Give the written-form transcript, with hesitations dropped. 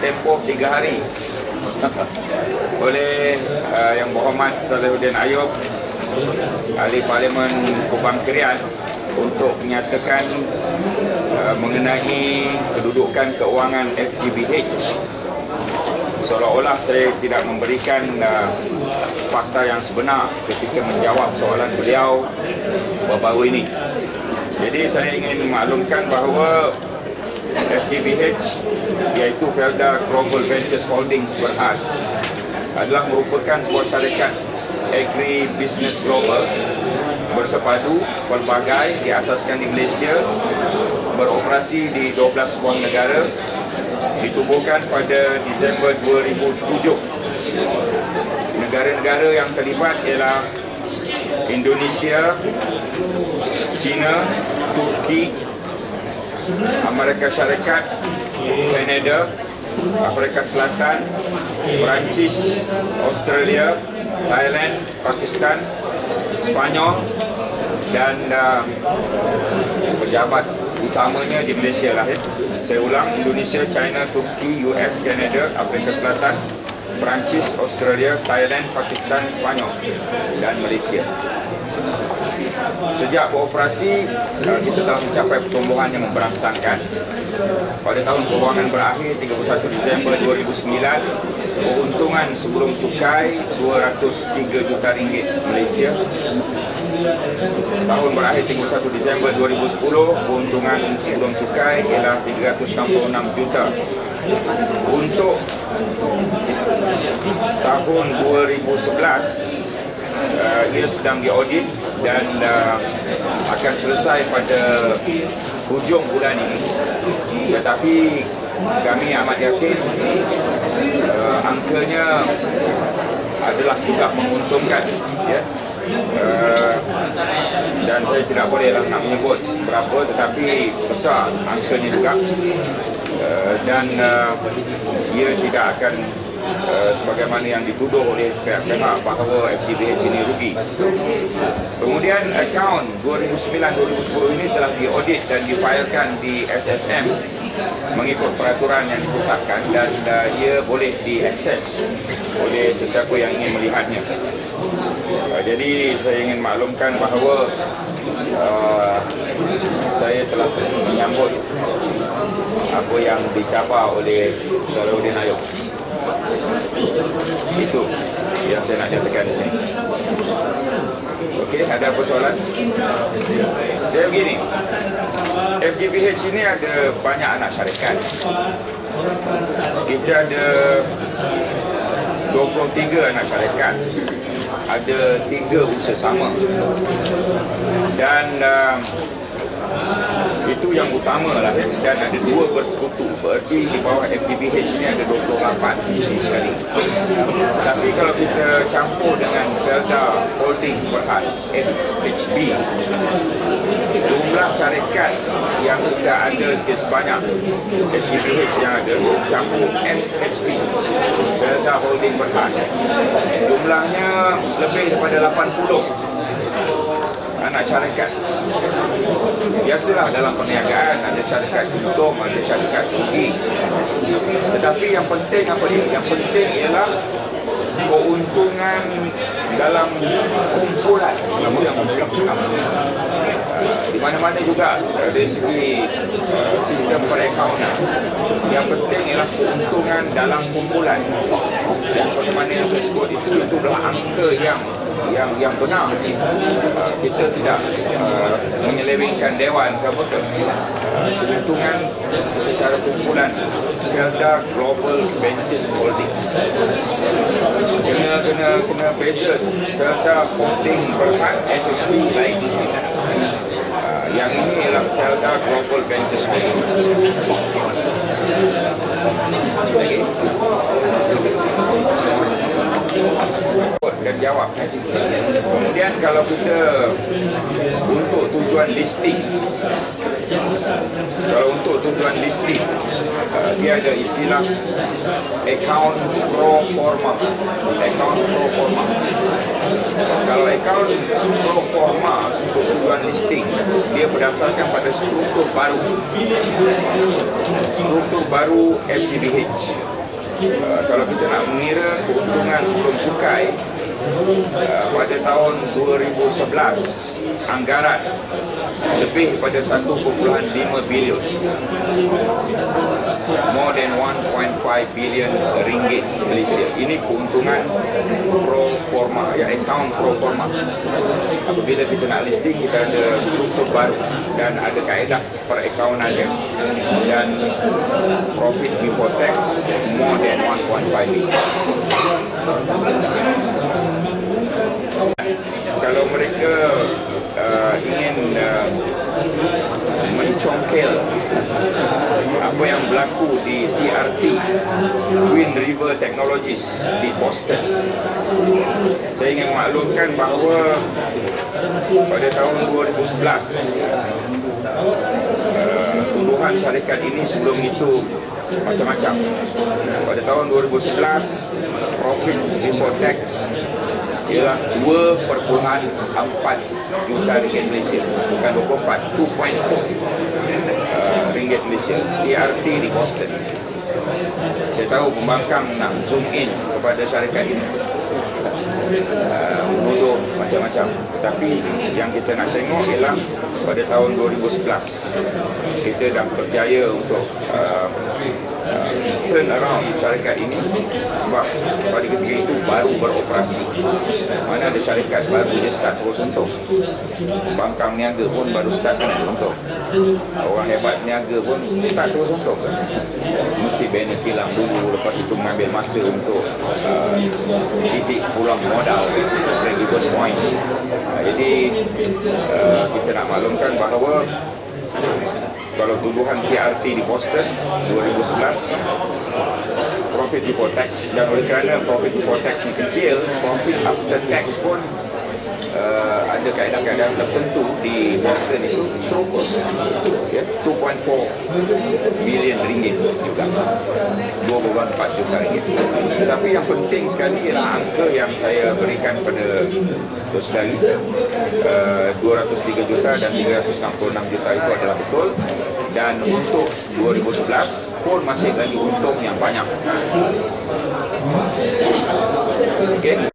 tempoh 3 hari oleh Yang Berhormat Salahuddin Ayub, Ahli Parlimen Kubang Krian, untuk menyatakan mengenai kedudukan keuangan FGBH. Seolah-olah saya tidak memberikan fakta yang sebenar ketika menjawab soalan beliau baru-baru ini. Jadi saya ingin maklumkan bahawa FGBH, iaitu Felda Global Ventures Holdings Berhad, adalah merupakan sebuah syarikat agri-business global bersepadu pelbagai, diasaskan di Malaysia, beroperasi di 12 buah negara, ditubuhkan pada Disember 2007. Negara-negara yang terlibat ialah Indonesia, China, Turki, Amerika Syarikat, Kanada, Afrika Selatan, Perancis, Australia, Thailand, Pakistan, Spanyol, dan pejabat utamanya di Malaysia lah. Saya ulang, Indonesia, China, Turki, US, Kanada, Afrika Selatan, Perancis, Australia, Thailand, Pakistan, Spanyol, dan Malaysia. Sejak beroperasi, kita telah mencapai pertumbuhan yang memberangsangkan. Pada tahun keuangan berakhir 31 Disember 2009, keuntungan sebelum cukai 203 juta ringgit Malaysia. Tahun berakhir 31 Disember 2010, keuntungan sebelum cukai ialah 366 juta. Untuk tahun 2011, ia sedang diaudit dan akan selesai pada hujung bulan ini. Tetapi kami amat yakin angkanya adalah juga menguntungkan, ya. Dan saya tidak bolehlah nak menyebut berapa, tetapi besar angkanya juga, dan ia tidak akan sebagaimana yang dituduh oleh pihak-pihak bahawa FGBH ini rugi. Kemudian akaun 2009-2010 ini telah diaudit dan difailkan di SSM mengikut peraturan yang ditetapkan, dan ia boleh diakses oleh sesiapa yang ingin melihatnya. Jadi saya ingin maklumkan bahawa saya telah menyambut apa yang dicabar oleh Salahuddin Ayub. Itu yang saya nak nyatakan di sini. Okey, ada apa soalan? Dia begini, FGBH ini ada banyak anak syarikat. Kita ada 23 anak syarikat, ada 3 usaha sama, dan itu yang utama lah, dan ada 2 bersekutu. Berarti di bawah FGBH ini ada 28 sekali. Tapi kalau kita campur dengan Felda Holding Berhad, FHB, jumlah syarikat yang kita ada sikit sebanyak FGBH yang ada, campur FHB, Felda Holding Berhad, jumlahnya lebih daripada 80 anak syarikat. Biasalah dalam perniagaan ada syarikat untung, ada syarikat rugi. Tetapi yang penting apa dia? Yang penting ialah keuntungan dalam kumpulan. Itu yang pertama. Di mana-mana juga dari segi sistem perakaunan, yang penting ialah keuntungan dalam kumpulan. Dan bagaimana yang saya sebut itu adalah angka yang benar. Kita tidak menyelewengkan dewan ke apa ke. Keuntungan secara kumpulan Felda Global Ventures Holding. Kena beza. Felda Holding Berhad, FHB lain. Yang ini ialah Felda Global Ventures Holding. Dan jawab. Kemudian kalau kita untuk tujuan listing, dia ada istilah account pro forma. Kalau account pro forma untuk tujuan listing, dia berdasarkan pada struktur baru FGBH. Kalau kita nak mengira keuntungan sebelum cukai, pada tahun 2011 anggaran lebih pada 1.5 bilion, more than 1.5 billion ringgit Malaysia. Ini keuntungan pro forma, ya, account pro forma. Apabila kita nak listing, kita ada struktur baru dan ada kaedah perakauntanya, dan profit before tax more than 1.5 billion. Kalau mereka ingin mencongkel apa yang berlaku di TRT, Twin River Technologies di Boston, saya ingin maklumkan bahawa pada tahun 2011 tumbuhan syarikat ini sebelum itu macam-macam. Pada tahun 2011 profit before tax ialah 2.4 juta ringgit Malaysia, bukan 24, 2.4 ringgit Malaysia. TRT di Boston. Saya tahu pembangkang nak zoom in kepada syarikat ini, menuduh macam-macam, tapi yang kita nak tengok ialah pada tahun 2011 kita dah berjaya untuk turn around syarikat ini, sebab pada ketika itu baru beroperasi. Mana ada syarikat baru dia start terus untung. Bangkang niaga pun baru start untung. Orang hebat niaga pun start terus untung. Mesti banner kilang dulu, lepas itu mengambil masa untuk titik pulang modal, break-even point. Jadi kita nak maklumkan bahawa kalau tumbuhan TRT di Boston 2011 profit before tax, dan oleh kerana profit before tax yang kecil, profit after tax pun ada kaedah-kaedah tertentu di Boston itu serupa, ya, 2.4 bilion ringgit juga, 2.4 juta ringgit. Tetapi yang penting sekali ialah angka yang saya berikan pada saudari, 203 juta dan 366 juta itu adalah betul, dan untuk 2011 pun masih lagi untung yang banyak. Okay.